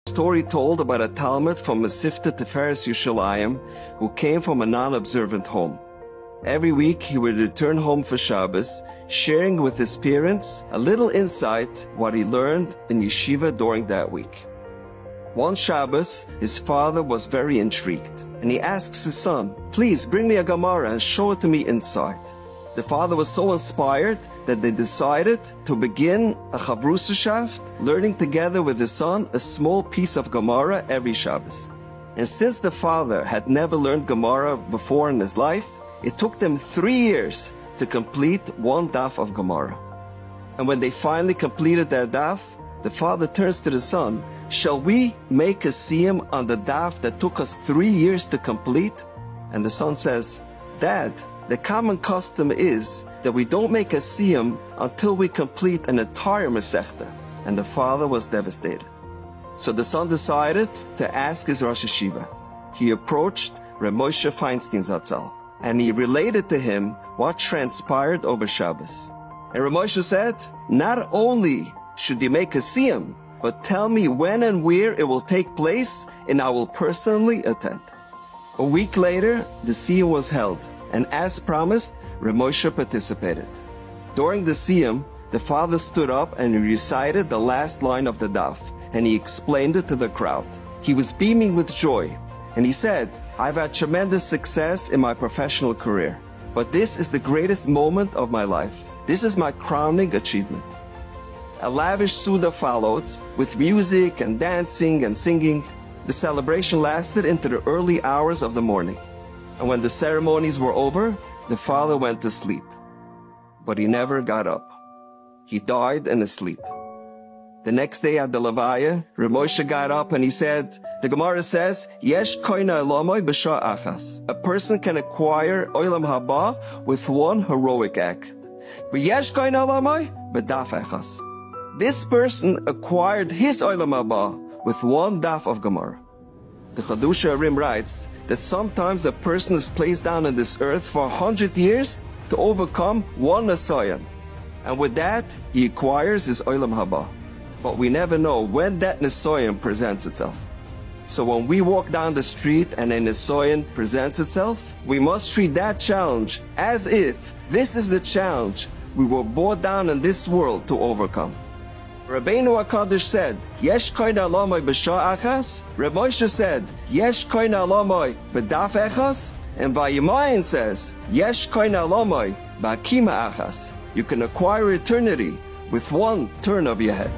Story told about a Talmud from Masifta Tiferes Yushalayim who came from a non-observant home. Every week he would return home for Shabbos, sharing with his parents a little insight what he learned in yeshiva during that week. One Shabbos, his father was very intrigued, and he asks his son, "Please bring me a Gemara and show it to me inside." The father was so inspired that they decided to begin a chavrusashaft, learning together with his son a small piece of Gemara every Shabbos. And since the father had never learned Gemara before in his life, it took them 3 years to complete one daf of Gemara. And when they finally completed their daf, the father turns to the son, "Shall we make a siyum on the daf that took us 3 years to complete?" And the son says, "Dad, the common custom is that we don't make a siyum until we complete an entire Masechta." And the father was devastated. So the son decided to ask his Rosh Yeshiva. He approached Reb Moshe Feinstein Zatzal, and he related to him what transpired over Shabbos. And Reb Moshe said, "Not only should you make a siyum, but tell me when and where it will take place, and I will personally attend." A week later, the siyum was held, and as promised, Reb Moshe participated. During the siyum, the father stood up and he recited the last line of the daf, and he explained it to the crowd. He was beaming with joy, and he said, "I've had tremendous success in my professional career, but this is the greatest moment of my life. This is my crowning achievement." A lavish Suda followed, with music and dancing and singing. The celebration lasted into the early hours of the morning. And when the ceremonies were over, the father went to sleep. But he never got up. He died in his sleep. The next day at the Levaya, Reb Moshe got up and he said, the Gemara says, "Yesh koina elamai b'sha achas." A person can acquire olam haba with one heroic act. V'yesh koina elamai b'daf achas. This person acquired his olam haba with one daf of Gemara. The Chadusha Arim writes that sometimes a person is placed down on this earth for 100 years to overcome one Nisayan. And with that, he acquires his olam haba. But we never know when that Nisayan presents itself. So when we walk down the street and a Nisayan presents itself, we must treat that challenge as if this is the challenge we were brought down in this world to overcome. Rabbeinu HaKadosh said, "Yesh koina alamai b'sha achas." Reb Moshe said, "Yesh koina alamai b'daf echas." And Vayimayin says, "Yesh koina alamai b'akima achas." You can acquire eternity with one turn of your head.